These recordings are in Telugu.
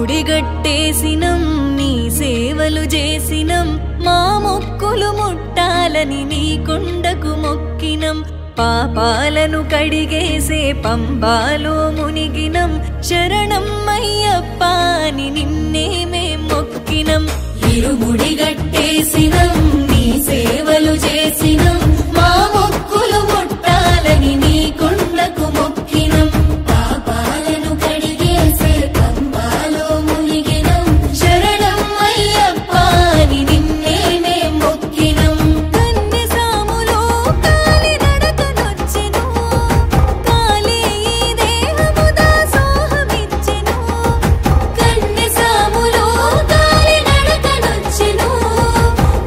ఇరుముడిగట్టేసినం నీ సేవలు చేసినం మా మొక్కులు ముట్టాలని నీ కొండకు మొక్కినం పాపాలను కడిగేసే పంబాలో మునిగినం శరణం అయ్యప్ప అని నిన్నే మేం మొక్కినం ఇరుముడిగట్టేసినం నీ సేవలు చేసినం మా మొక్కులు ముట్టాలని నీ కొండకు మొక్కినం పాపాలను కడిగేసే పంబాలో మునిగినం శరణం అయ్యప్ప అని నిన్నే మేం మొక్కినం కన్యసాములో కాలి నడకనొచ్చెను కాలే ఈ దేహము దాసోహమిచ్చెను కన్యసాములో కాలి నడకనొచ్చెను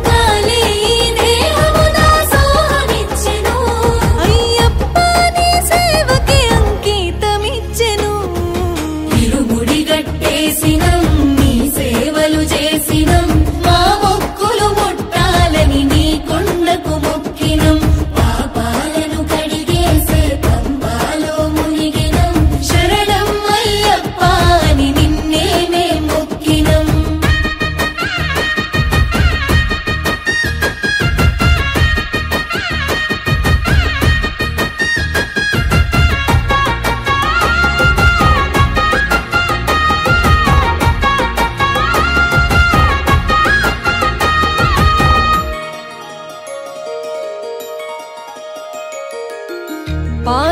కాలే ఈ దేహము దాసోహమిచ్చెను అయ్యప్ప నీ సేవకి అంకితమిచ్చెను ఇరుముడిగట్టేసినం నీ సేవలు చేసినం మా మొక్కులు ముట్టాలని నీ కొండకు మొక్కినం పాపాలను కడిగేసే పంబాలో మునిగినం శరణం అయ్యప్ప అని నిన్నే మేం మొక్కినం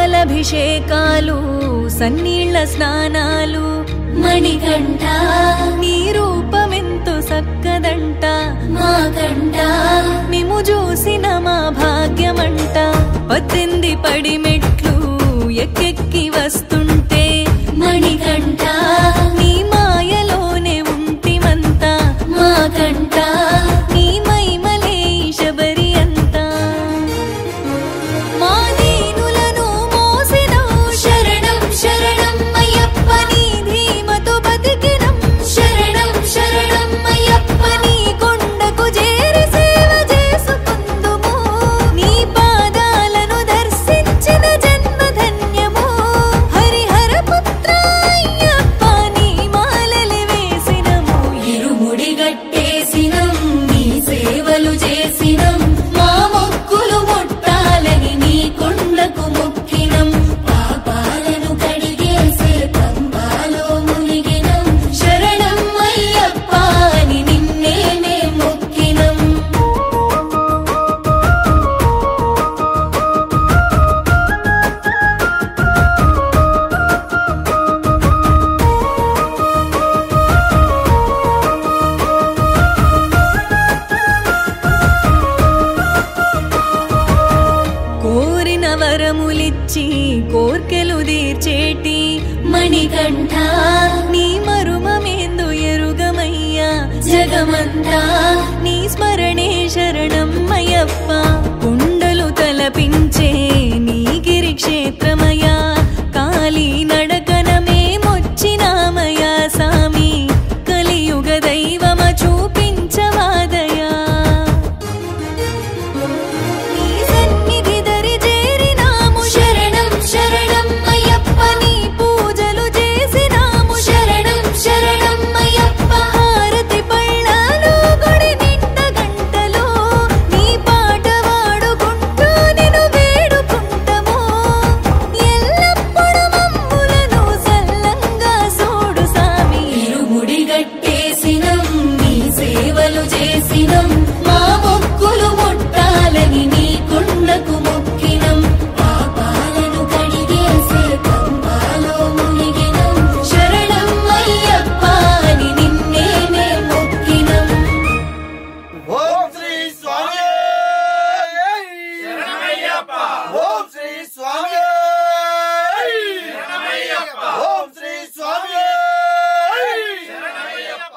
పాలభిషేకాలు సన్నీళ్ల స్నానాలు మణికంఠ నీ రూపమెంతో సక్కదంట మా కంట మేము చూసిన మా భాగ్యమంట 18 పడి మెట్లు ఎక్కెక్కి వస్తుంటే మణికంఠ నీ మాయలోనే ఉంటిమంత మా కంట నీ మైమలే శబరి అంతా మా దీనులను మోసినవు శరణం శరణం అయ్యప్ప నీ ధీమతో బతికినం శరణం శరణం అయ్యప్ప నీ కొండకు చేరి సేవ చేసుకుందుము నీ పాదాలను దర్శించిన జన్మ ధన్యము హరిహర పుత్ర అయ్యప్ప నీ మాలలు వేసినము ఇరుముడిగట్టేసినం నీ సేవలు చేసినం మా మొక్కులు ముట్టాలని నీ కొండకు మొక్కినం పాపాలను కడిగేసే పంబాలో మునిగినం శరణం అయ్యప్ప అని నిన్నే మేం మొక్కినం కోరిన వరములిచ్చి కోర్కెలు తీర్చేటి మణికంఠ నీ మరుమమేందు ఎరుగమయ్యా జగమంతా నీ స్మరణే శరణం అయ్యప్ప కుండలు తలపించే నీ గిరి క్షేత్రమయా కాలి నడకన మేమొచ్చినామయా సామి కలియుగ దైవమ చూపించవాదయా నీ సన్నిధి దరి చేరినాము శరణం శరణం అయ్యప్ప నీ పూజలు చేసినాము శరణం శరణం అయ్యప్ప హారతి పళ్ళాలు గుడి నిండ గంటలో నీ పాట వాడుకుంటూ నిన్ను వేడుకుంటము ఎల్లప్పుడు మమ్ములను సల్లంగా చూడు సామి ఇరుముడిగట్టేసినం నీ సేవలు చేసినం మా మొక్కులు ముట్టాలని నీ కొండకు మొక్కినం పాపాలను కడిగేసే పంబాలో మునిగినం శరణం అయ్యప్ప అని నిన్నే మేం మొక్కినం ఓం శ్రీ స్వామి శరణమయ్యప్ప ఓం శ్రీ స్వామి శరణమయ్యప్ప ఓం శ్రీ స్వామి శరణమయ్యప్ప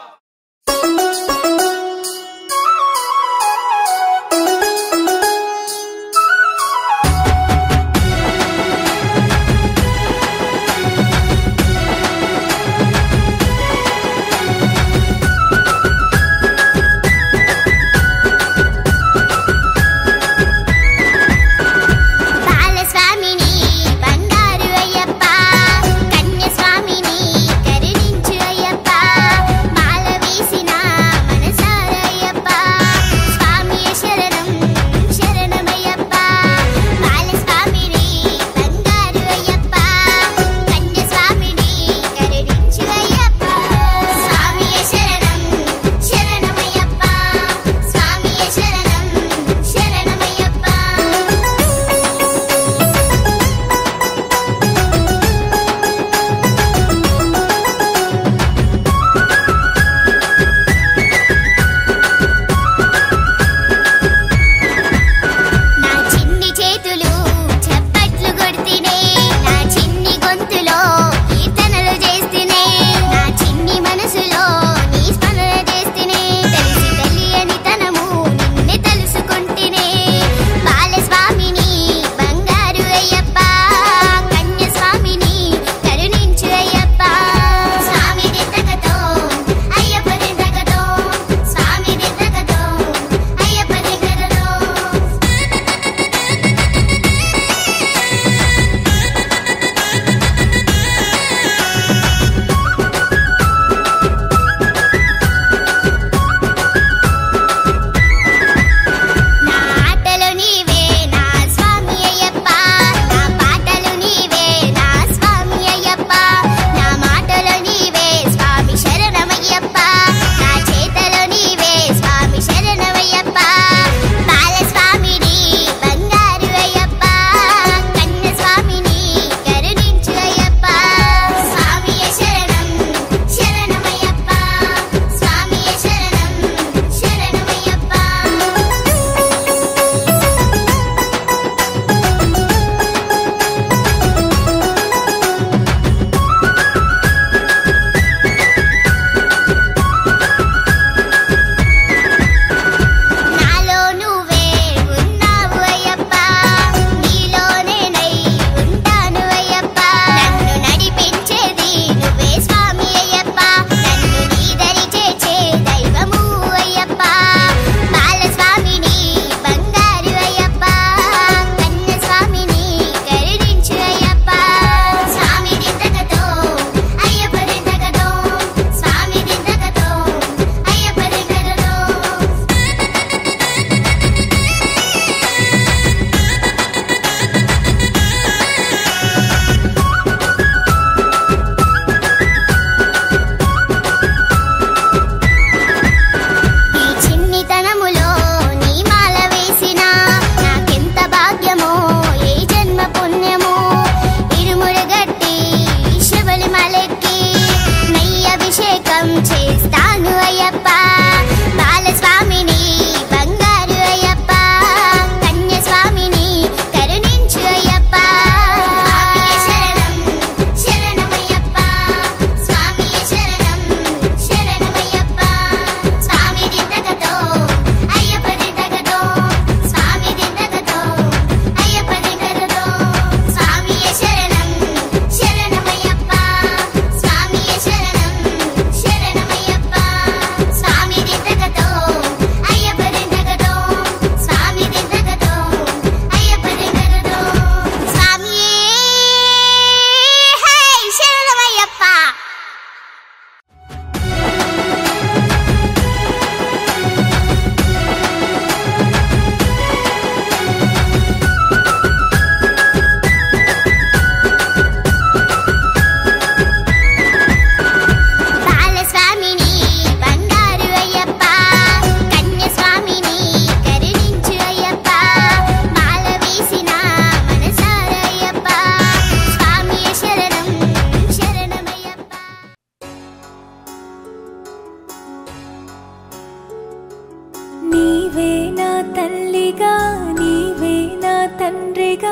నీవే నా తల్లిగా నీవే నా తండ్రిగా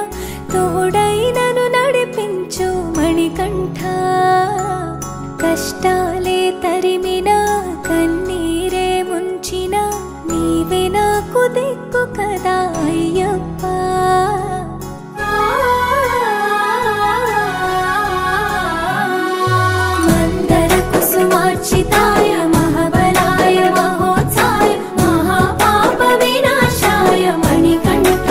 తోడై నన్ను నడిపించు మణికంఠ కష్టాలే తరిమినా కన్నీరే ముంచిన నీవే నాకు దిక్కు కదా అయ్యప్ప మందర కుసుమార్చితాయ మహాబలాయ మహోత్సాయ మహాపాప వినాశాయ మణికంఠ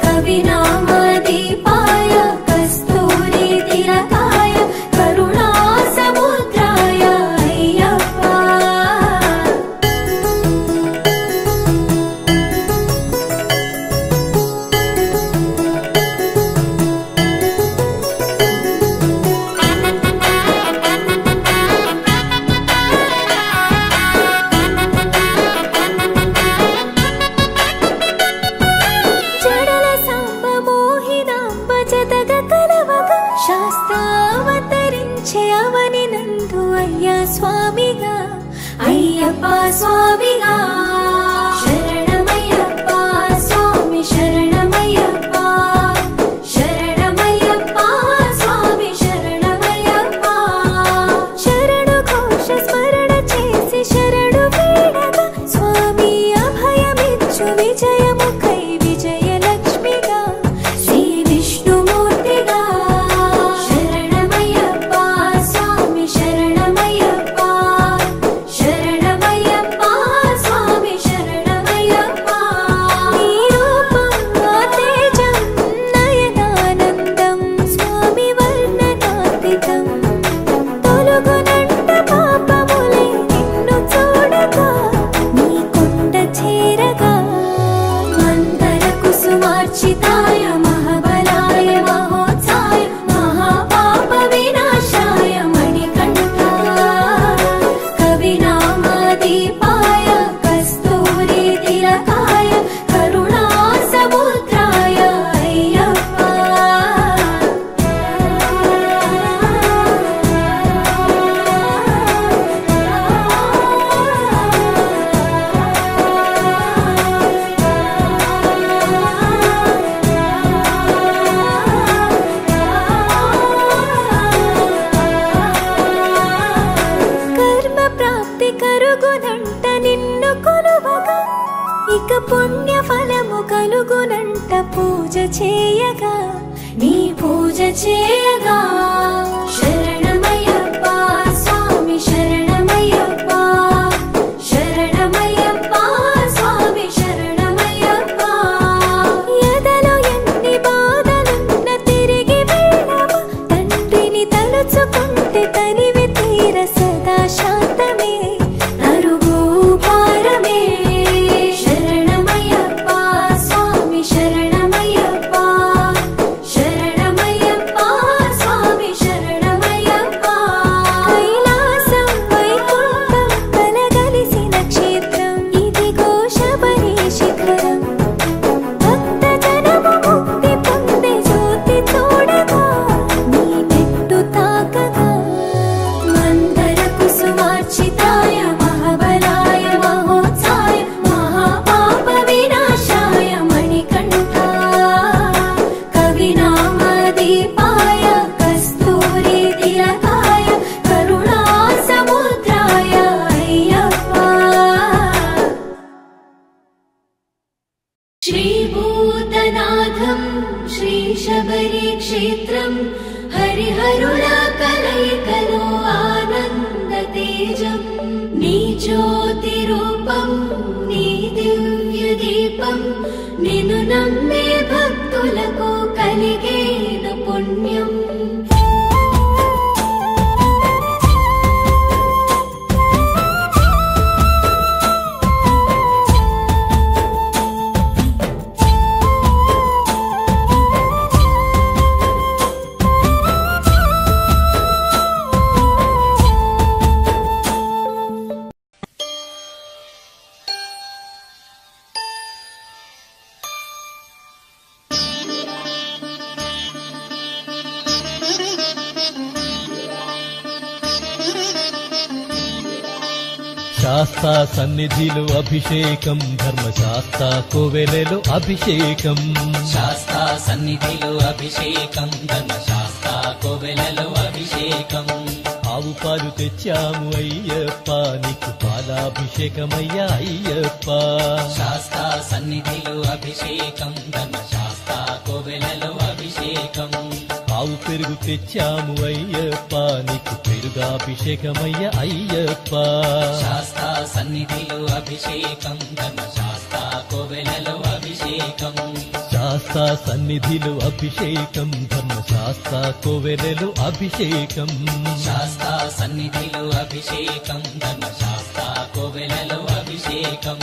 కవినామదీపాయ కస్తూరి తిలకాయ కరుణా సముద్రాయ అయ్యప్ప జడల సాంబ మోహినాంబ జతగ కలవగ శాస్త్రావతరించే అవని నందు అయ్యా స్వామిగా అయ్యప్ప స్వామిగా శరణమయ్యప్ప స్వామి శరణమయ్యప్ప శరణమయ్యప్ప స్వామి శరణమయ్యప్ప శరణు ఘోష స్మరణ చేసి శరణు వేడగా స్వామి అభయమిచ్చు విజయముఖై విజయలక్ష్మిగా శ్రీ విష్ణుమూర్తిగా శరణమయ్యప్ప స్వామి శరణమయ్యప్ప శరణమయ్యప్ప స్వామి శరణమయ్యప్ప నీ రూపం తేజం నయనానందం స్వామి వర్ణనాతీతం తొలగునంట పాపములే నిన్ను చూడగా నీ కొండ చేరగా మందర కుసుమార్చితాయ మహాబలాయ మహోత్సాయ మహాపాప వినాశాయ మణికంఠ కవినామదీపాయ కస్తూరి తిలకాయ కరుణా సముద్రాయ అయ్యప్ప కర్మ ప్రాప్తి కరుగునంట నిన్ను కొలువగా ఇక పుణ్య ఫలము కలుగునంట పూజ చేయగా నీ పూజ చేయగా శరణమయ్యప్ప స్వామి శరణమయ్యప్ప శరణమయ్యప్ప స్వామి శరణమయ్యప్ప ఎదలో ఎన్ని బాధలున్న తిరిగి వెళ్ళవ తండ్రిని తలుచుకుంటే తనివి తీర సదా శాంతమే అరుగు పారమే శరణమయ్యప్ప స్వామి శరణమయ్యప్ప శరణమయ్యప్ప స్వామి శరణమయ్యప్ప కైలాసం వైకుంఠం కలగలిసిన క్షేత్రం ఇదిగో శబరి శిఖరం భక్త జనము ముక్తి పొందే జ్యోతి చూడగా నీ మెట్టు తాకగా మందర కుసుమార్చితాయ మహాబలాయ మహోత్సాయ మహాపాప వినాశాయ మణికంఠ కవినామదీపాయ కస్తూరి తిలకాయ కరుణా సముద్రాయ అయ్యప్ప శ్రీభూతనాథం శ్రీ శబరి క్షేత్రం హరిహరుల కలయికలో ఆనంద తేజం నీ జ్యోతి రూపం నీ దివ్య దీపం నిన్ను నమ్మే భక్తులకు కలిగేను పుణ్యం శాస్తా సన్నిధిలో అభిషేకం ధర్మశాస్త్ర కోవెలలో అభిషేకం శాస్తా సన్నిధిలో అభిషేకం ధర్మశాస్త్ర కోవెలలో అభిషేకం ఆవు పాలు తెచ్చాము అయ్యప్ప నీకు పాలాభిషేకమయ్యా అయ్యప్ప శాస్తా సన్నిధిలో అభిషేకం ధర్మశాస్త్ర కోవెలలో అభిషేకం ఆవు పెరుగు తెచ్చాము అయ్యప్ప నీకు పెరుగాభిషేకమయ్యా అయ్యప్ప శాస్తా సన్నిధిలో అభిషేకం ధర్మశాస్త్ర కోవెలలో అభిషేకం శాస్తా సన్నిధిలో అభిషేకం ధర్మశాస్త్ర కోవెలలో అభిషేకం శాస్తా సన్నిధిలో అభిషేకం ధర్మశాస్త్ర కోవెలలో అభిషేకం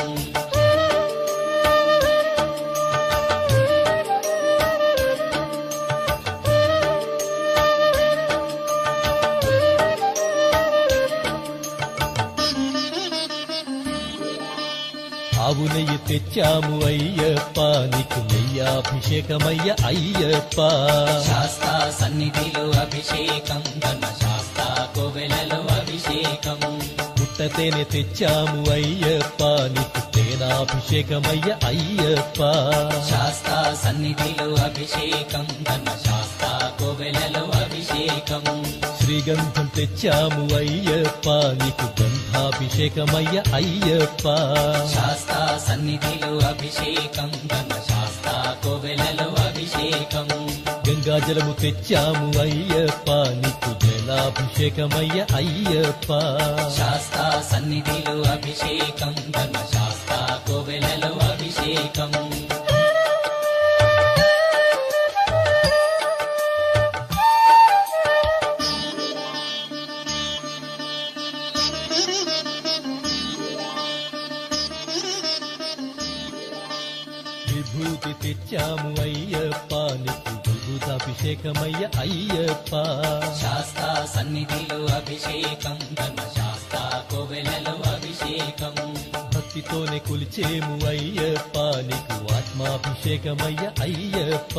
ఆవు నెయ్యి తెచ్చాము అయ్యప్ప నీకు నెయ్యాభిషేకమయ్య అయ్యప్ప శాస్తా సన్నిధిలో అభిషేకం ధర్మశాస్త్ర కోవెలలో అభిషేకం పుట్టతేనె తెచ్చాము అయ్యప్ప నీకు తేనాభిషేకమయ్య అయ్యప్ప శాస్తా సన్నిధిలో అభిషేకం ధర్మశాస్త్ర కోవెలలో అభిషేకం శ్రీగంధం తెచ్చాము అయ్యప్ప నీకు గంధాభిషేకమయ్య అయ్యప్ప శాస్తా సన్నిధిలో అభిషేకం ధర్మశాస్త్ర కోవెలలో అభిషేకం గంగాజలము తెచ్చాము అయ్యప్ప నీకు జలాభిషేకమయ్య అయ్యప్ప శాస్తా సన్నిధిలో అభిషేకం ధర్మశాస్త్ర కోవెలలో అభిషేకం విభూతి తెచ్చాము అయ్యప్ప నీకు విభూతాభిషేకమయ్య అయ్యప్ప శాస్తా సన్నిధిలో అభిషేకం ధర్మశాస్త్ర కోవెలలో అభిషేకం భక్తితోనే కొలిచేము అయ్యప్ప నీకు ఆత్మాభిషేకమయ్య అయ్యప్ప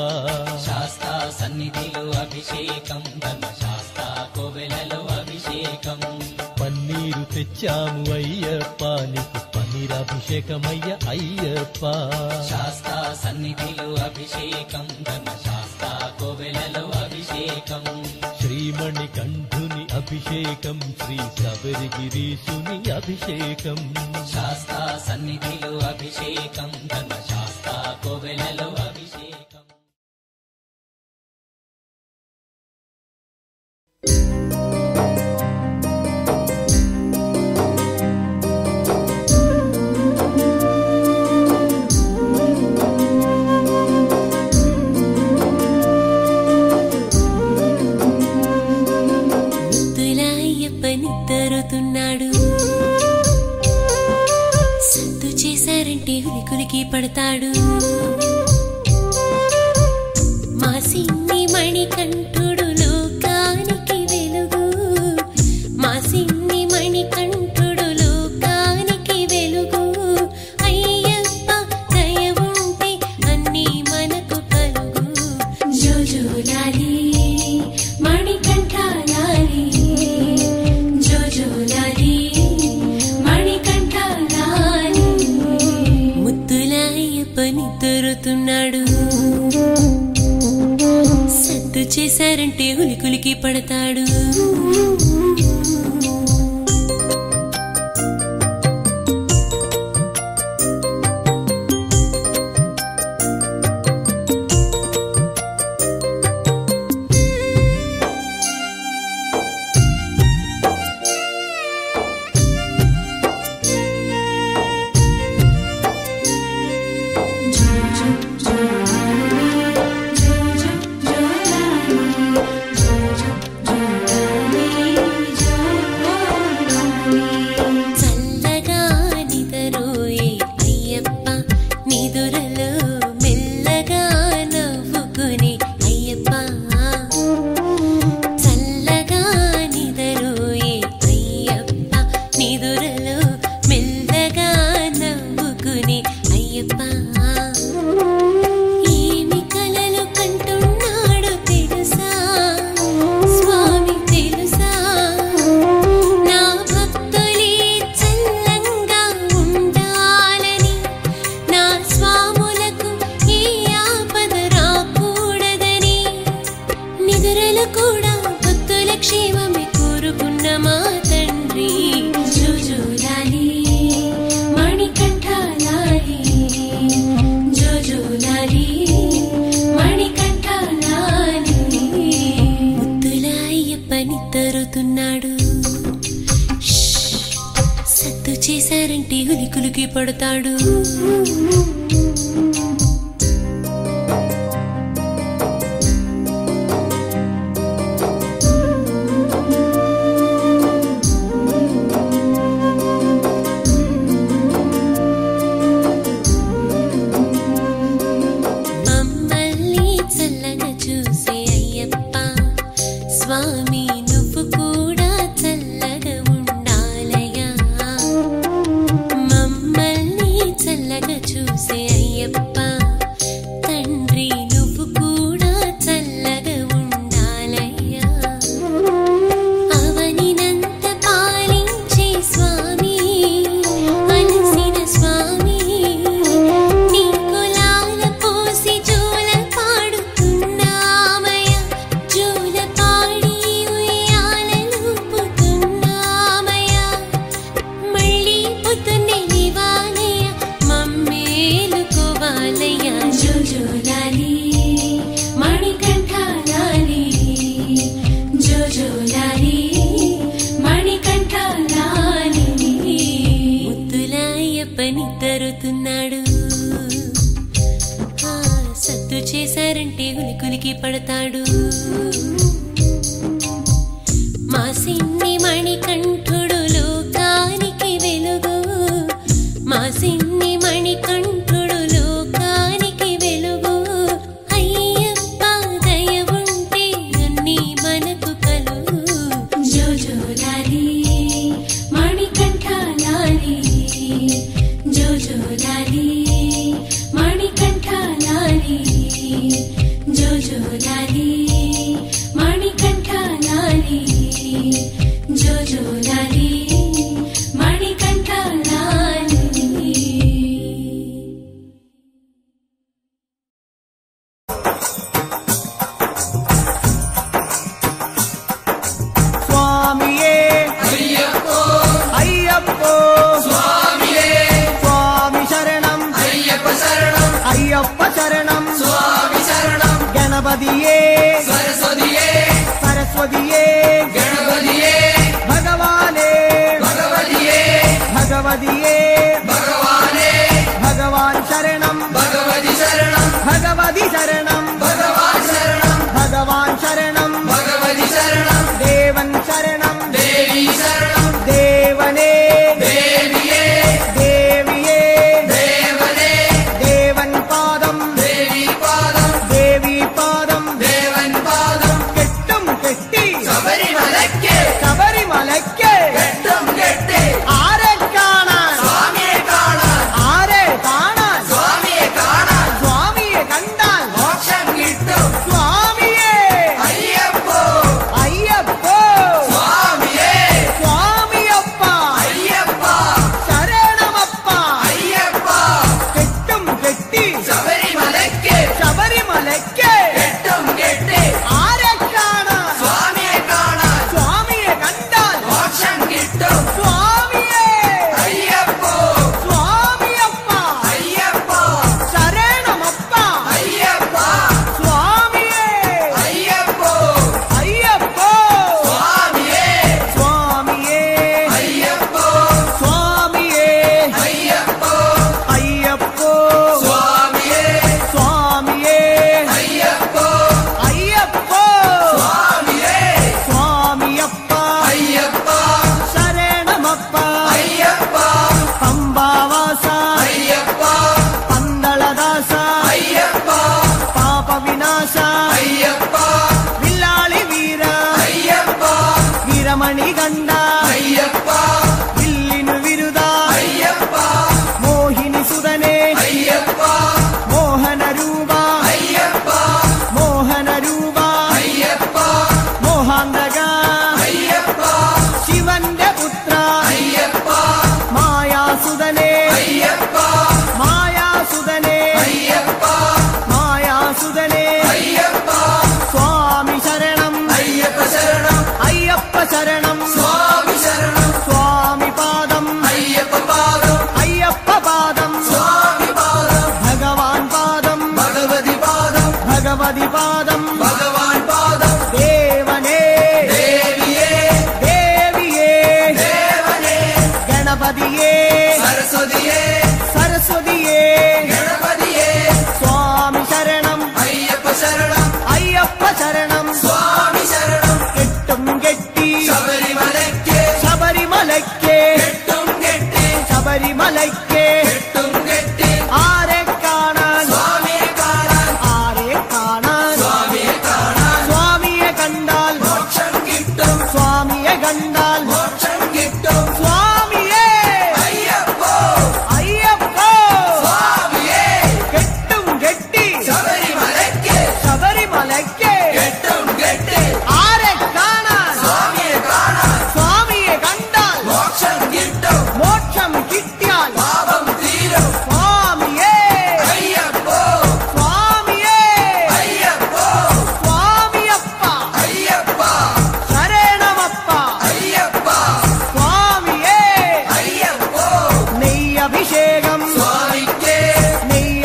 శాస్తా సన్నిధిలో అభిషేకం ధర్మశాస్త్ర కోవెలలో అభిషేకం పన్నీరు తెచ్చాము అయ్యప్ప నీకు పన్నీరాభిషేకమయ్య అయ్యప్ప శాస్తా సన్నిధిలో అభిషేకం ధర్మశాస్త్ర కోవెలలో అభిషేకం శ్రీమణి కంఠుని అభిషేకం శ్రీ శబరిగిరీశుని అభిషేకం శాస్తా సన్నిధిలో అభిషేకం ధర్మశాస్త్ర కోవెలలో అభిషేకం నిద్రతున్నాడు సత్తు చేశారంటే ఉలికులికి పడతాడు మా సిన్ని మణికంఠుడు లోకానికి వెలుగు మా సిన్ని మణికంఠుడు లోకానికి వెలుగు అయ్యప్ప దయ ఉంటే అన్నీ మనకు కలుగు జోజోలాలి మణికంఠ లాలి జోజోలాలి మణికంఠ లాలి ముద్దులాయ్యప్ప నిద్రతున్నాడు సత్తు చేశారంటే ఉలికులికి పడతాడు చల్లంగా చేశారంటే ఉలికులికి పడతాడు. మమ్మల్ని చల్లగా చూసే అయ్యప్ప స్వామి నువ్వు కూడా చల్లగా ఉండాలయ్యా. మమ్మల్ని చల్లగా చూసే అయ్యప్ప తండ్రి నువ్వు కూడా చల్లగా ఉండాలయ్యా. అవనినంత పాలించే స్వామి అలసిన స్వామి నీ కులాల పోసి జోల పాడుతున్నామయ్యా. జోల పాడి ఉయ్యాలూపుతున్నామయ్యా. మళ్ళీ పొద్దున్నే లేవాలయ్యా మమ్మేలుకోవాలయ్యా. జోజోలాలి మణికంఠాలాలి జోజోలాలి మణికంఠాలాలి. ముద్దులాయప్ప నిద్రతున్నాడు. సత్తు చేశారంటే ఉలికులికి పడతాడు. మా సిన్ని మణికంఠుడు లోకానికి వెలుగు. మా సిన్ని మణికంఠుడు లోకానికి వెలుగు. అయ్యప్ప దయ ఉంటే అన్నీ మనకు కలుగు. జోజోలాలి మణికంఠాలాలి జోజోలాలి మణికంఠాలాలి జోజోలాలి మణికంఠాలాలి జోజోలాలి మణికంఠాలాలి. స్వామియే అయ్యప్పో అయ్యప్పో స్వామియే స్వామి శరణం అయ్యప్ప శరణం అయ్యప్ప శరణం స్వామి శరణం. గణపతియే సరస్వతియే సరస్వతియే గణపతియే భగవానే భగవతియే భగవతియే భగవానే భగవాన్ శరణం భగవతి శరణం భగవతి శరణం భగవాన్ శరణం భగవాన్ శరణం భగవతి శరణం. దేవన్ శరణం దేవి శరణం దేవనే దేవియే దేవియే దేవనే దేవన్ పాదం దేవి పాదం దేవి పాదం దేవన్ పాదం. కెట్టం కెట్టి శబరిమలక్కే శబరిమలక్కే కెట్టం కెట్టి ఆరే కాణ స్వామియే కాణ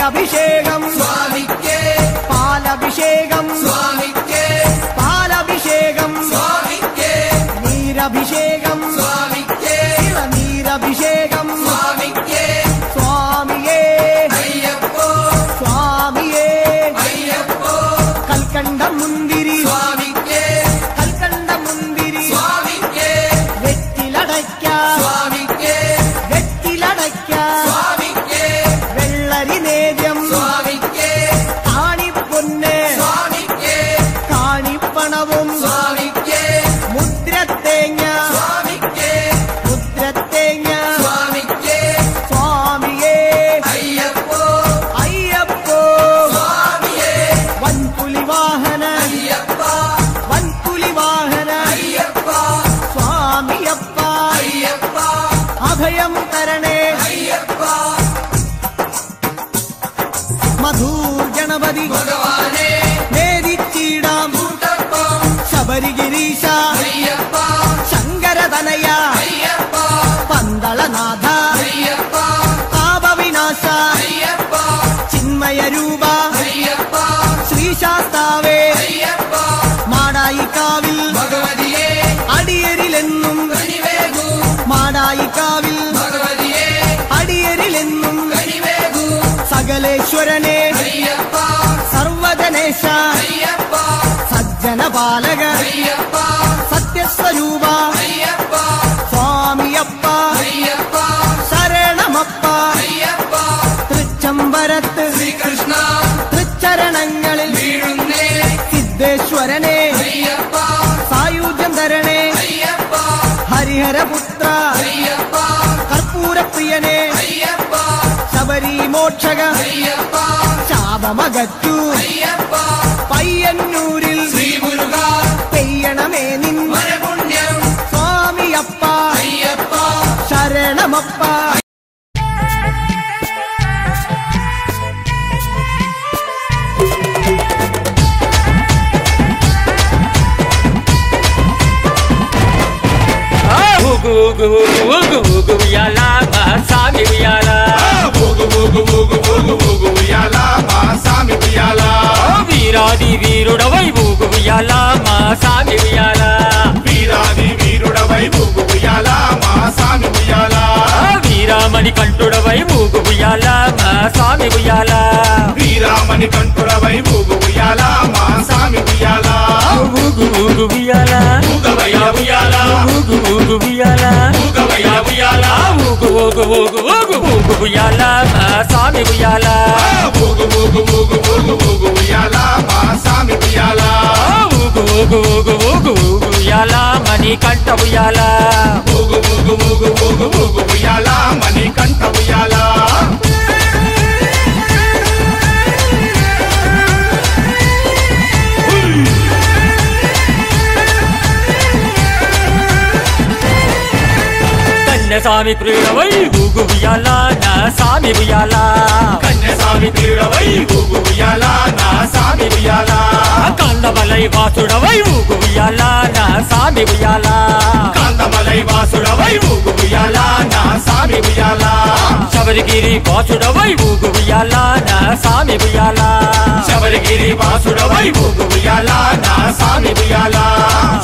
నెయ్యభిషేకం స్వామికే పాలభిషేకం స్వామికే పాలభిషేకం స్వామికే నీరభిషేకం స్వామికే నీరభిషేకం స్వామికే స్వామియే అయ్యప్పో స్వామియే అయ్యప్పో కల్కండ ముందిరి స్వామికే కల్కండ ముందిరి స్వామికే వెట్టిలడక్క స్వామికే వెట్టిలడక్క స్వామికే వెள்ளరి నేద్యం സ്വാമിക്കേ കാണി പൊന്നെ സ്വാമിക്കേ കാണിപ്പണവും സ്വാമിക്കേ മുദ്രത്തേങ്ങ സ്വാമിക്കേ മുദ്രത്തേങ്ങ സ്വാമിക്കേ സ്വാമിയേ അയ്യപ്പോ അയ്യപ്പോ സ്വാമിയേ വൻപുലി വാഹന അയ്യപ്പ വൻപുലി വാഹന അയ്യപ്പ സ്വാമിയപ്പ അയ്യപ്പ അഭയം തരണേ അയ്യപ്പ മധൂർ ഗണപതി ഭഗവാനേ നേരിച്ചിടാം കൂട്ടപ്പം ശബരിഗിരീശ അയ്യപ്പ ശങ്കരതനയ അയ്യപ്പ പന്തളനാഥ അയ്യപ്പ പാപവിനാശ അയ്യപ്പ ചിന്മയ രൂപ അയ്യപ്പ ശ്രീശാസ്താവേ അയ്യപ്പ മാടായിക്കാവിൽ ഭഗവതിയേ അടിയരിലെന്നും കനിവേകൂ മാടായിക്കാവിൽ ഭഗവതിയേ അടിയരിലെന്നും കനിവേകൂ സകലേശ്വരനെ അയ്യപ്പ സർവജനേശ അയ്യപ്പ സജ്ജനപാലക അയ്യപ്പ സത്യസ്വരൂപ അയ്യപ്പ സ്വാമിയപ്പ അയ്യപ്പ ശരണമപ്പ അയ്യപ്പ തൃച്ചംബരത്ത് ശ്രീകൃഷ്ണ തൃച്ചരണങ്ങളിൽ വീഴുന്നേ സിദ്ധേശ്വരനെ അയ്യപ്പ സായുജ്യം തരണേ അയ്യപ്പ ഹരിഹരപുത്ര അയ്യപ്പ കർപ്പൂരപ്രിയനെ അയ്യപ്പ ശബരി മോക്ഷക അയ്യപ്പ ശാപമകറ്റു അയ്യപ്പ പയ്യന്നൂരിൽ ശ്രീമുരുക പെയ്യണമേ നിൻ വരപുണ്യം സ്വാമിയപ്പ അയ്യപ്പ ശരണമപ്പ ఉయ్యాల మా సామి ఉయ్యాల వీరాది వీరుడవై ఊగు ఉయ్యాల మా సామి ఉయ్యాల వీరామణి కంఠుడవై ఊగు ఉయ్యాల మా సామి ఉయ్యాల వీరామణి కంఠుడవై ఊగు ఉయ్యాల మా సామి ఉయ్యాల ఊగు ఊగు ఉయ్యాల ఊగవయ్య ఉయ్యాల ఊగు ఊగు ఉయ్యాల ఊగవయ్య ఉయ్యాల ఊగు ఊగు ఊగు ఊగు ఊగు ఉయ్యాల మా సామి ఉయ్యాల ఊగు ఊగు ఊగు ఊగు ఊగు ఉయ్యాల మా సామి ఉయ్యాల ఊగు ఊగు ఊగు ఊగు ఊగు ఉయ్యాల మణి కంఠ ఉయ్యాల ఊగు ఊగు ఊగు ఊగు ఊగు ఉయ్యాల మణి కంఠ ఉయ్యాల కన్యస్వామి ప్రియుడవై ఊగు ఉయ్యాల నా సామి ఉయ్యాల కన్యస్వామి ప్రియుడవై ఊగు ఉయ్యాల నా సామి ఉయ్యాల కందమలై వాసుడవై ఊగు ఉయ్యాల నా సామి ఉయ్యాల కాంతమలై వాసుడవై ఊగు ఉయ్యాల నా సామి ఉయ్యాల శబరిగిరి వాసుడవై ఊగు ఉయ్యాల నా సామి ఉయ్యాల శబరిగిరి వాసుడవై ఊగు ఉయ్యాల నా సామి ఉయ్యాల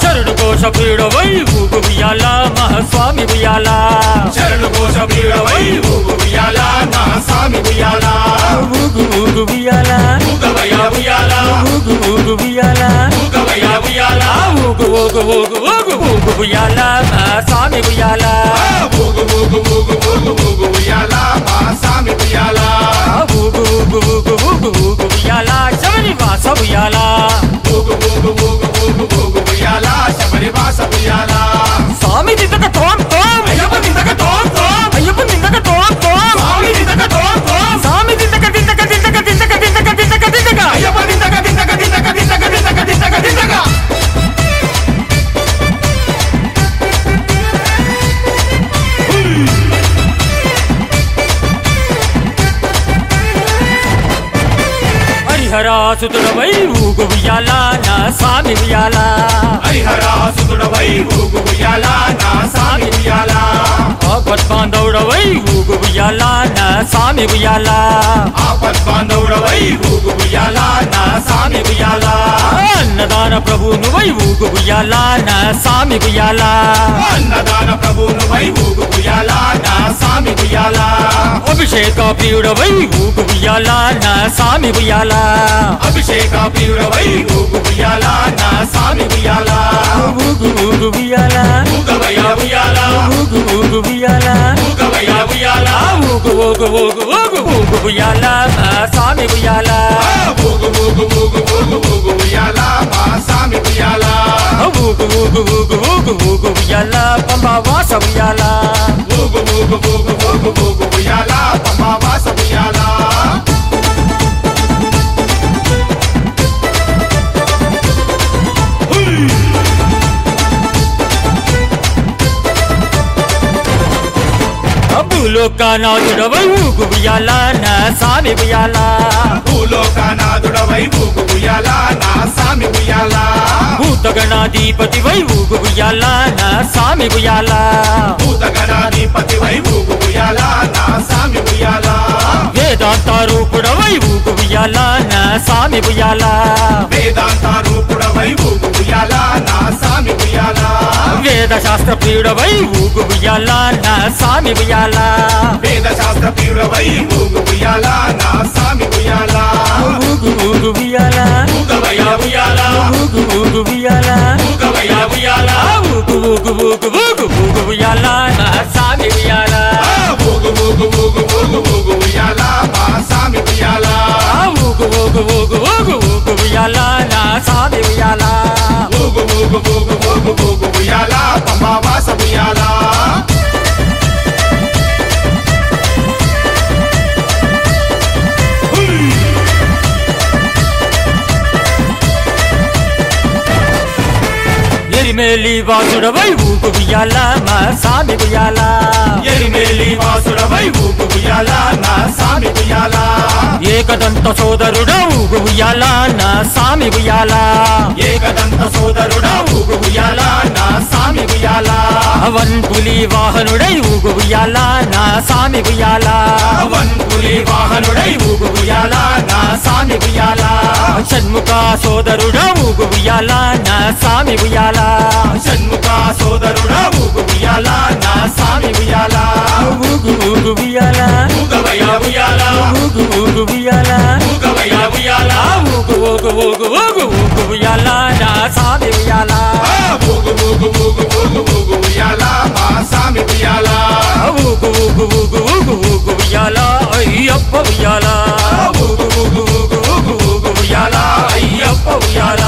శరణు కోశ ప్రియుడవై ఊగు ఉయ్యాల మహాస్వామి ఉయ్యాల శరణు కోశ ప్రియుడవై ఊగు ఉయ్యాల నా సామి ఉయ్యాల ఊగు ఊగు ఉయ్యాల ఊగవయ్య ఉయ్యాల ఊగు ఊగు ఉయ్యాల ఊగవయ్య ఉయ్యాల ఊగు ఊగు ఊగు ఊగు ఊగు ఉయ్యాల మహాస్వామి ఉయ్యాల ఊగు ఊగు ఊగు ఊగు ఊగు ఉయ్యాల మా సామి ఉయ్యాల ఊగు ఊగు ఊగు ఊగు ఊగు ఉయ్యాల శబరి వాస ఉయ్యాల ఊగు ఊగు ఊగు ఊగు ఊగు ఉయ్యాల శబరి వాస ఉయ్యాల స్వామి దిద్దక తోం తోం అయ్యప్ప నిందక తోం తోం అయ్యప్ప దిద్దక తోం తోం స్వామి నిందక తోం తోం స్వామి దిద్దక దిద్దక దిద్దక దిద్దక దిద్దక దిద్దక దిద్దక అయ్యప్ప నిందక దిందక దిందక దిందక దిందక దిందక దిందక హరిహరాసుతుడవై ఊగు ఉయ్యాల నా స్వామి ఉయ్యాల హరిహరాసుతుడవై ఊగు ఉయ్యాల నా సామి ఉయ్యాల ఆపద్బాంధవుడవై ఊగు ఉయ్యాల నా స్వామి ఉయ్యాల ఆపద్బాంధవుడవై ఊగు ఉయ్యాల నా సామి ఉయ్యాల అన్నదాన ప్రభు నువ్వై ఊగు ఉయ్యాల నా సామి ఉయ్యాల అన్నదాన ప్రభు నువ్వై ఊగు ఉయ్యాల నా సామి ఉయ్యాల అభిషేక ప్రియుడవై ఊగు ఉయ్యాల నా సామి ఉయ్యాల అభిషేక ప్రియుడవై ఊగు ఉయ్యాల నా సామి ఉయ్యాల ఊగు ఊగు ఉయ్యాల ఊగవయ్య ఉయ్యాల ఊగు ఊగు ఉయ్యాల ఊగవయ్య ఉయ్యాల ఊగు ఊగు ఊగు ఊగు ఊగు ఉయ్యాల నా సామి ఉయ్యాల ఊగు ఊగు ఊగు ఊగు ఊగు ఉయ్యాల మా సామి ఉయ్యాల ఊగు ఊగు ఊగు ఊగు ఊగు ఉయ్యాల పంబా వాస ఉయ్యాల ఊగు ఊగు ఊగు ఊగు ఊగు ఉయ్యాల పంబా వాస ఉయ్యాల భూలోకనాథుడవై ఊగు ఉయ్యాల నా సామి ఉయ్యాల భూలోకనాథుడవై ఊగు ఉయ్యాల నా సామి ఉయ్యాల భూతగణాధిపతివై ఊగు ఉయ్యాల నా సామి ఉయ్యాల భూతగణాధిపతివై ఊగు ఉయ్యాల నా సామి ఉయ్యాల వేదాంత రూపుడవై ఊగు ఉయ్యాల నా సామి ఉయ్యాల వేదాంత రూపుడవై ఊగు ఉయ్యాల నా సామి ఉయ్యాల వేద శాస్త్ర ప్రియుడవై ఊగు ఉయ్యాల నా సామి ఉయ్యాల వేద శాస్త్ర ప్రియుడవై ఊగు ఉయ్యాల నా సామి ఉయ్యాల ఊగు ఊగు ఉయ్యాల ఊగవయ్య ఉయ్యాల ఊగు ఊగు ఉయ్యాల ఊగవయ్య ఉయ్యాల ఊగు ఊగు ఊగు ఊగు ఊగు ఉయ్యాల నా సామి ఉయ్యాల ఊగు ఊగు ఊగు ఊగు ఊగు ఉయ్యాల మా సామి ఉయ్యాల ఊగు ఊగు ఊగు ఊగు ఊగు ఉయ్యాల నా సామి ఉయ్యాల ఊగు ఊగు ఊగు ఊగు ఊగు ఉయ్యాల పంబా వాస ఉయ్యాల ఎరిమేలి వాసుడవై ఊగు ఉయ్యాల మా సామి ఉయ్యాల ఎరిమేలి వాసుడవై ఊగు ఉయ్యాల నా సామి ఉయ్యాల ఏకదంత సోదరుడ ఊగు ఉయ్యాల నా సామి ఉయ్యాల ఏకదంత సోదరుడా ఊగు ఉయ్యాల నా సామి ఉయ్యాల అవన్ పులి వాహనుడై ఊగు ఉయ్యాల నా సామి ఉయ్యాల వన్పులి వాహనుడై ఊగు ఉయ్యాల నా సామి ఉయ్యాల షణ్ముఖ సోదరుడ ఊగు ఉయ్యాల నా సామి ఉయ్యాల షణ్ముఖ సోదరుడా ఊగు ఉయ్యాల నా సామి ఉయ్యాల ఊగు ఊగు ఉయ్యాల ఊగవయ్య ఉయ్యాల ఊగు ఊగు ఉయ్యాల ఊగవయ్య ఉయ్యాల ఊగు ఊగు ఊగు ఊగు ఊగు ఉయ్యాల నా సామి ఉయ్యాల ఊగు ఊగు ఊగు ఊగు ఊగు ఉయ్యాల మా సామి ఉయ్యాల ఊగు ఊగు ఊగు ఊగు ఊగు ఉయ్యాల అయ్యప్ప ఉయ్యాల ఊగు ఊగు ఊగు ఊగు ఊగు ఉయ్యాల అయ్యప్ప ఉయ్యాల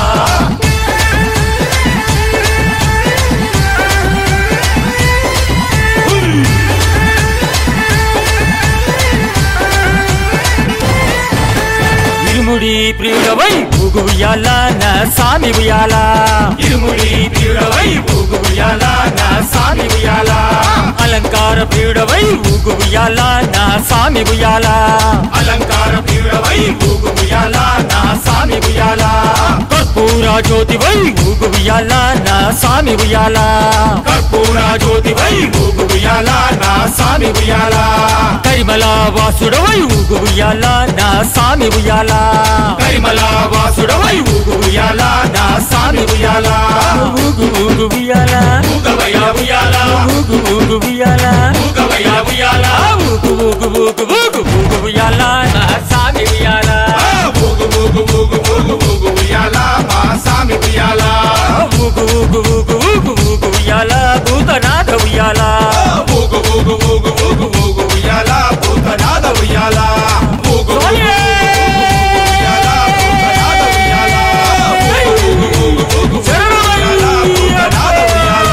ఇరుముడి ప్రియుడవై ఊగు ఉయ్యాల నా సామి ఉయ్యాల ఇరుముడి ప్రియుడవై ఊగు ఉయ్యాల నా సామి ఉయ్యాల అలంకార ప్రియుడవై ఊగు ఉయ్యాల నా సామి ఉయ్యాల అలంకార ప్రియుడవై ఊగు ఉయ్యాల నా సామి ఉయ్యాల కర్పూర జ్యోతివై ఊగు ఉయ్యాల నా సామి ఉయ్యాల కర్పూర జ్యోతివై ఊగు ఉయ్యాల నా సామి ఉయ్యాల కరిమల వాసుడవై ఊగు ఉయ్యాల నా సామి ఉయ్యాల కరిమల వాసుడవై ఊగు ఉయ్యాల నా సామి ఉయ్యాల ఊగు ఊగు ఉయ్యాల ఊగవయ్య ఉయ్యాల ఊగు ఊగు ఉయ్యాల ఊగవయ్య ఉయ్యాల ఊగు ఊగు ఊగు ఊగు ఊగు ఉయ్యాల నా సామి ఉయ్యాల ఊగు ఊగు ఊగు ఊగు ఊగు ఉయ్యాల మా సామి ఉయ్యాల ఊగు ఊగు ఊగు ఊగు ఊగు ఉయ్యాల భూతనాథ ఉయ్యాల ఊగు ఊగు ఊగు ఊగు ఊగు ఉయ్యాల భూతనాథ ఉయ్యాల ఊగు ఊగు ఉయ్యాల భూతనాథ ఉయ్యాల ఊగు ఊగు ఊగు ఉయ్యాల భూతనాథ ఉయ్యాల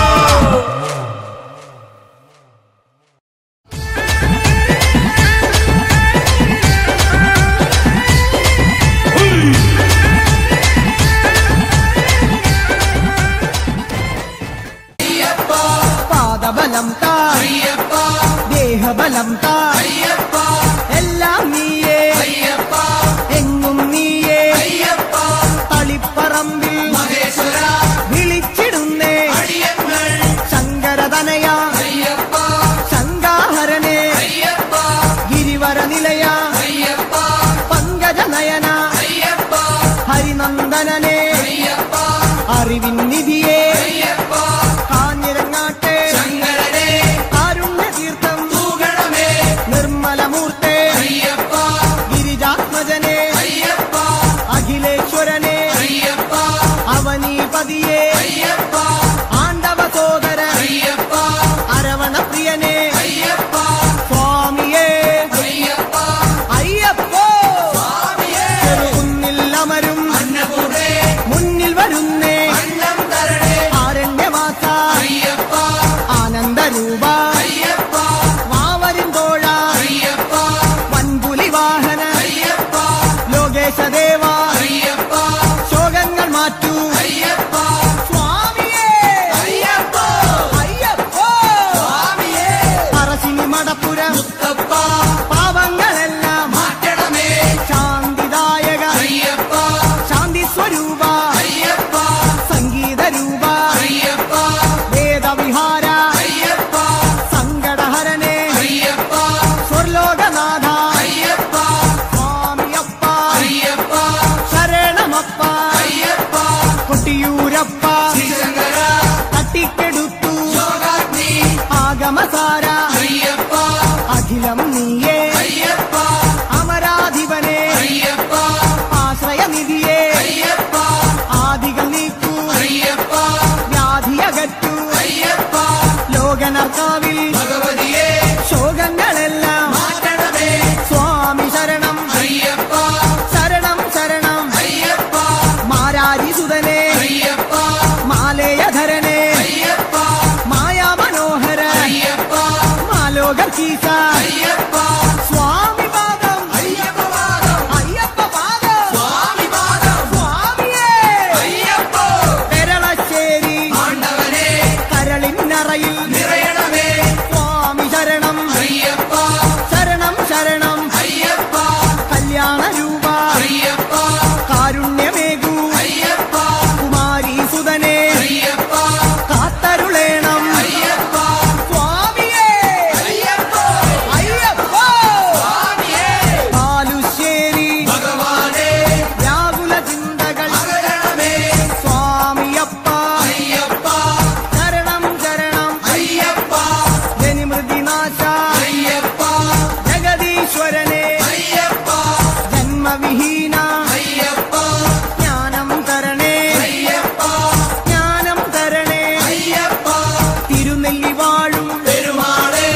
മണർക്കാവിൽ ഭഗവതിയെ ശോകങ്ങളെല്ലാം മാറ്റണമേ സ്വാമി ശരണം അയ്യപ്പ ശരണം ശരണം അയ്യപ്പ മാരാരിസുതനെ അയ്യപ്പ മാലയധരനെ അയ്യപ്പ മായാ മനോഹര അയ്യപ്പ മാലോകീസ അയ്യപ്പ സ്വാമി പാദം അയ്യപ്പ പാദം അയ്യപ്പ പാദം സ്വാമി പാദം സ്വാമിയേ അയ്യപ്പ പെരളശ്ശേരി ആണ്ടവനെ കരളിന്നറയിൽ നിറയണമേ സ്വാമി ശരണം അയ്യപ്പ ശരണം ശരണം അയ്യപ്പ കല്യാണ രൂപ അയ്യപ്പ കാരുണ്യമേകൂ അയ്യപ്പ കുമാരി സുതനെ അയ്യപ്പ കാത്തരുളേണം അയ്യപ്പ സ്വാമിയേ അയ്യപ്പ അയ്യപ്പ സ്വാമിയേ ബാലുശ്ശേരി ഭഗവാനെ വ്യാകുല ചിന്തകൾ അകരണമേ സ്വാമിയപ്പ അയ്യപ്പ ശരണം ശരണം അയ്യപ്പ ജനിമൃതിനാശ അയ്യപ്പ ജഗദീശ്വരനെ അയ്യപ്പ ജന്മവിഹീന അയ്യപ്പ ജ്ഞാനം തരണേ അയ്യപ്പ ജ്ഞാനം തരണേ അയ്യപ്പ തിരുനെല്ലി വാഴും പെരുമാളെ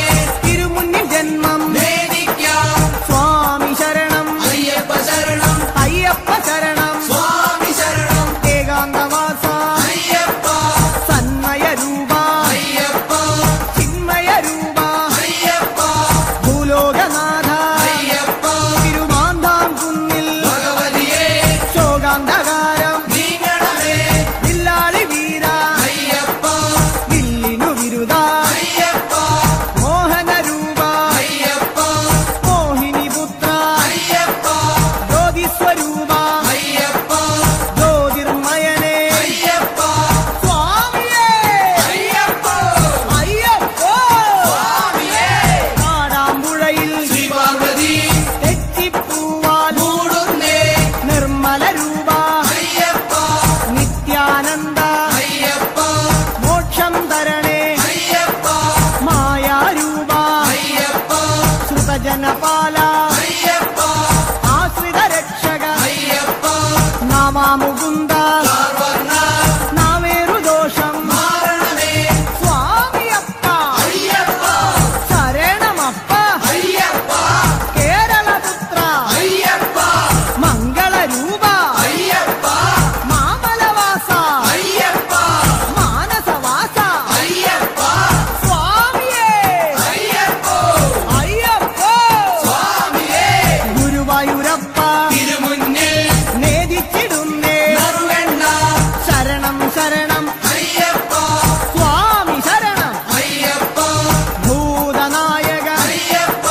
തിരുമുന്നിൽ ജന്മം വേദിക്കാം സ്വാമി ശരണം അയ്യപ്പ ശരണം അയ്യപ്പ ശരണം സ്വാമി ശരണം ഏകാന്തവാസ അയ്യപ്പ സന്മയ രൂപ അയ്യപ്പ ചിന്മയ രൂപ അയ്യപ്പ ഭൂലോകനാഥ അയ്യപ്പ തിരുമാന്താം കുന്നിൽ ഭഗവതിയെ ശോകാന്ധകാരം നീങ്ങണമേ വില്ലാളി വീര അയ്യപ്പ വില്ലിനു വിരുദ അയ്യപ്പ മോഹന രൂപ അയ്യപ്പ മോഹിനി പുത്ര അയ്യപ്പ ജ്യോതിസ്വരൂപ അയ്യപ്പ ജ്യോതിർമയനെ അയ്യപ്പ സ്വാമിയേ അയ്യപ്പ അയ്യപ്പ സ്വാമിയേ കാടാമ്പുഴയിൽ ശ്രീപാർവതി തെച്ചിപ്പൂവാൽ മൂടുന്നേ നിർമ്മല രൂപ അയ്യപ്പ നിത്യാനന്ദ അയ്യപ്പ മോക്ഷം തരണേ അയ്യപ്പ മായാരൂപ അയ്യപ്പ ശ്രുതജനപാല അയ്യപ്പ ആശ്രിത രക്ഷക അയ്യപ്പ നവാമുകുന്ദ സർവർണ്ണ നാവേറു ദോഷം മാരണമേ സ്വാമിയപ്പ അയ്യപ്പ ശരണമപ്പ അയ്യപ്പ കേരളപുത്ര അയ്യപ്പ മംഗളരൂപ അയ്യപ്പ മാമലവാസ അയ്യപ്പ മാനസവാസ അയ്യപ്പ സ്വാമിയേ അയ്യപ്പ അയ്യപ്പ സ്വാമിയേ ഗുരുവായൂരപ്പ തിരുമുന്നിൽ നേദിച്ചിടുന്നേ നറുവെണ്ണ ശരണം ശരണം അയ്യപ്പ സ്വാമി ശരണം അയ്യപ്പ ഭൂതനായക അയ്യപ്പ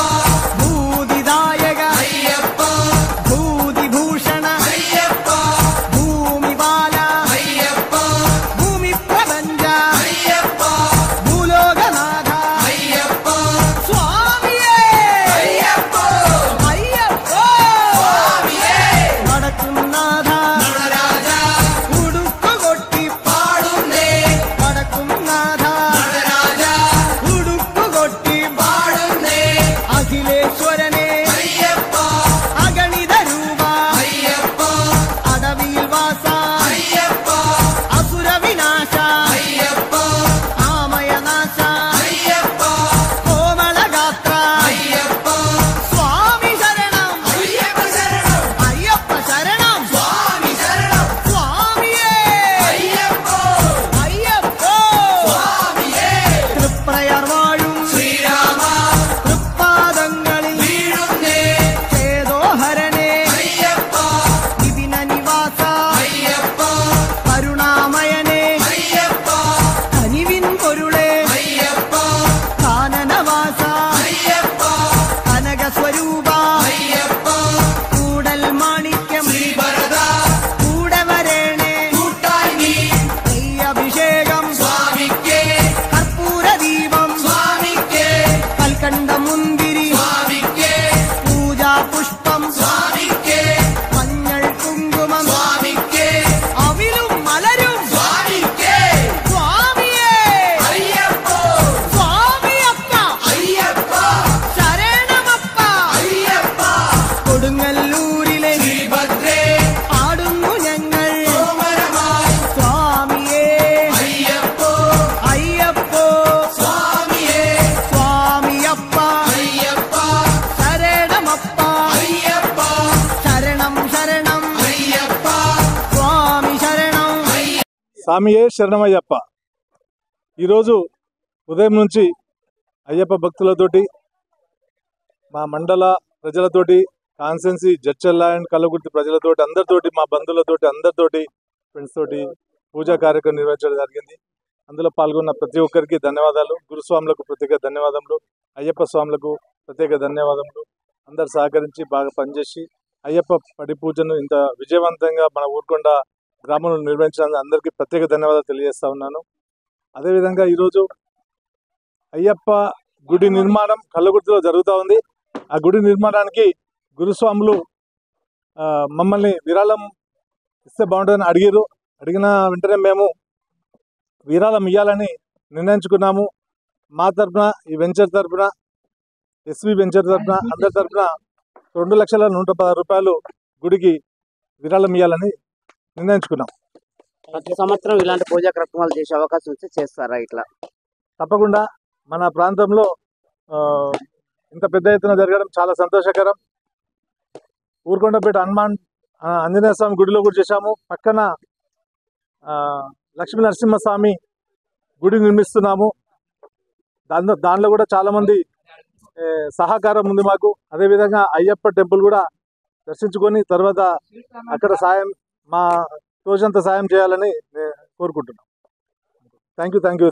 ഭൂതിദായക അയ്യപ്പ ഭൂതിഭൂഷണ അയ്യപ്പ ഭൂമിപാല അയ്യപ്പ ഭൂമി പ്രപഞ്ച അയ്യപ്പ ഭൂലോകനാഥ അയ്യപ്പ സ്വാമിയേ അയ്യപ്പ അയ്യപ്പ സ്വാമിയേ വടക്കുംനാഥ നടരാജ ഉടുക്കുകൊട്ടി പാടുന്നേ വടക്കുംനാഥ നടരാജ ഉടുക്കുകൊട്ടി പാടുന്നേ അഖിലേശ്വരനെ അയ്യപ്പ അഗണിത രൂപ അയ്യപ്പ അടവിയിൽ വാസ അയ്യപ്പ അസുരവിനാശ അയ്യപ്പ ആമയനാശ അയ്യപ്പ കോമളഗാത്ര അയ്യപ്പ സ്വാമി ശരണം അയ്യപ്പ ശരണം അയ്യപ്പ ശരണം സ്വാമി ശരണം സ്വാമിയേ അയ്യപ്പ അയ്യപ്പ സ്വാമിയേ തൃപ്രയർ വാഴും ശ്രീരാമ തൃപ്പാദങ്ങളിൽ വീഴുന്നേ ചേതോഹരനെ അയ്യപ്പ വിപിന നിവാസ അയ്യപ്പ കരുണാമയനെ അയ്യപ്പ കനിവിൻ പൊരുളെ അയ്യപ്പ കാനനവാസ അയ്യപ്പ കനകസ്വരൂപ അയ്യപ്പ കൂടൽ മാണിക്യം ശ്രീഭരത കൂടെ വരേണേ കൂട്ടായി നീ നെയ്യഭിഷേകം സ്വാമിക്കേ കർപ്പൂരദീപം സ്വാമിക്കേ കൽക്കണ്ട മുന്തിരി സ്വാമിക്കേ പൂജാ പുഷ്പം സ്വാമിക്കേ മഞ്ഞൾ കുങ്കുമം സ്വാമിക്കേ അവിലും മലരും സ്വാമിക്കേ സ്വാമിയേ അയ്യപ്പ സ്വാമിയപ്പ അയ്യപ്പ ശരണമപ്പ അയ്യപ്പ കൊടുങ്ങല്ലൂരിലെ ശ്രീഭദ്രേ പാടുന്നു ഞങ്ങൾ കോമരമായി സ്വാമിയേ അയ്യപ്പ അയ്യപ്പോ സ്വാമിയേ స్వామియే శరణమయ్యప్ప. ఈరోజు ఉదయం నుంచి అయ్యప్ప భక్తులతోటి, మా మండల ప్రజలతోటి, కాన్స్టెన్సీ జడ్చర్ల అండ్ కల్లకుర్తి ప్రజలతోటి, అందరితోటి, మా బంధువులతోటి, అందరితోటి, ఫ్రెండ్స్ తోటి పూజా కార్యక్రమం నిర్వహించడం జరిగింది. అందులో పాల్గొన్న ప్రతి ఒక్కరికి ధన్యవాదాలు. గురుస్వాములకు ప్రత్యేక ధన్యవాదములు, అయ్యప్ప స్వాములకు ప్రత్యేక ధన్యవాదములు. అందరు సహకరించి బాగా పనిచేసి అయ్యప్ప పడి పూజను ఇంత విజయవంతంగా మన ఊరుకొండ గ్రామంలో నిర్వహించినందుకు అందరికీ ప్రత్యేక ధన్యవాదాలు తెలియజేస్తా ఉన్నాను. అదేవిధంగా ఈరోజు అయ్యప్ప గుడి నిర్మాణం కల్లకుర్తిలో జరుగుతూ ఉంది. ఆ గుడి నిర్మాణానికి గురుస్వాములు మమ్మల్ని విరాళం ఇస్తే బాగుంటుందని అడిగిన వెంటనే మేము విరాళం ఇవ్వాలని నిర్ణయించుకున్నాము. మా తరఫున, ఈ వెంచర్ తరఫున, ఎస్వి వెంచర్ తరఫున, అందరి తరఫున 2,110,000 రూపాయలు గుడికి విరాళం ఇవ్వాలని నిర్ణయించుకున్నాం. ప్రతి సంవత్సరం ఇలాంటి పూజా కార్యక్రమాలు చేసే అవకాశం వస్తే చేస్తారా? ఇట్లా తప్పకుండా మన ప్రాంతంలో ఇంత పెద్ద ఎత్తున జరగడం చాలా సంతోషకరం. ఊరుకొండపేట హనుమాన్ ఆంజనేయ స్వామి గుడిలో కూడా చేశాము. పక్కన లక్ష్మీ నరసింహస్వామి గుడి నిర్మిస్తున్నాము. దానిలో కూడా చాలామంది సహకారం ఉంది మాకు. అదేవిధంగా అయ్యప్ప టెంపుల్ కూడా దర్శించుకొని తర్వాత అక్కడ మా తోచంత సాయం చేయాలని కోరుకుంటున్నాం. Thank you.